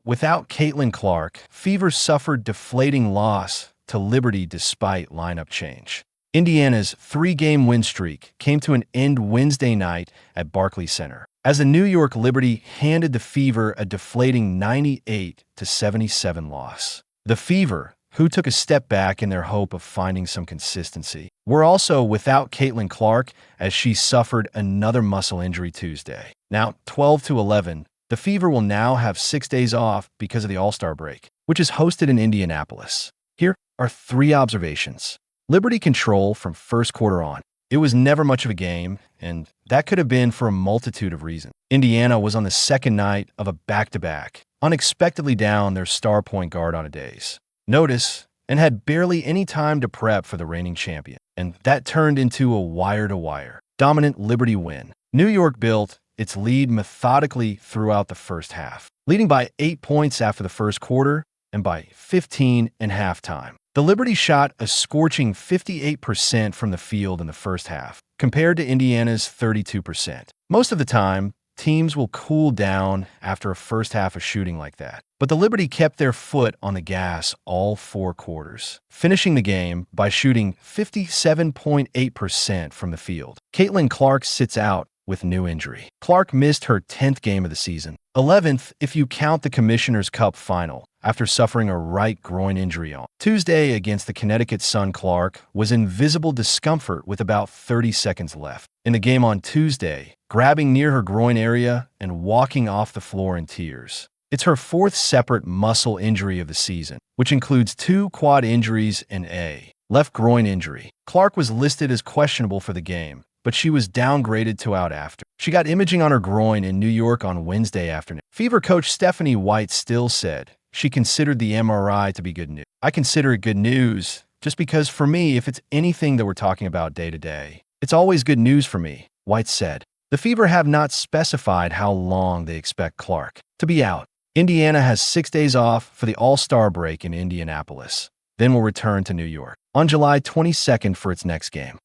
without Caitlin Clark, Fever suffered deflating loss to Liberty despite lineup change. Indiana's three-game win streak came to an end Wednesday night at Barclays Center, as the New York Liberty handed the Fever a deflating 98-77 loss. The Fever, who took a step back in their hope of finding some consistency, were also without Caitlin Clark as she suffered another muscle injury Tuesday. Now, 12-11, the Fever will now have 6 days off because of the All-Star break, which is hosted in Indianapolis. Here are 3 observations. Liberty control from first quarter on. It was never much of a game, and that could have been for a multitude of reasons. Indiana was on the second night of a back-to-back, unexpectedly down their star point guard on a day's notice, and had barely any time to prep for the reigning champion. And that turned into a wire-to-wire dominant Liberty win. New York built its lead methodically throughout the first half, leading by 8 points after the first quarter and by 15 in halftime. The Liberty shot a scorching 58% from the field in the first half, compared to Indiana's 32%. Most of the time, teams will cool down after a first half of shooting like that. But the Liberty kept their foot on the gas all 4 quarters, finishing the game by shooting 57.8% from the field. Caitlin Clark sits out with new injury. Clark missed her 10th game of the season, 11th if you count the Commissioner's Cup final, after suffering a right groin injury on Tuesday against the Connecticut Sun. Clark was in visible discomfort with about 30 seconds left in the game on Tuesday, grabbing near her groin area and walking off the floor in tears. It's her 4th separate muscle injury of the season, which includes 2 quad injuries and a left groin injury. Clark was listed as questionable for the game, but she was downgraded to out after. She got imaging on her groin in New York on Wednesday afternoon. Fever coach Stephanie White still said she considered the MRI to be good news. I consider it good news just because for me, if it's anything that we're talking about day to day, it's always good news for me, White said. The Fever have not specified how long they expect Clark to be out. Indiana has 6 days off for the All-Star break in Indianapolis, then will return to New York on July 22nd for its next game.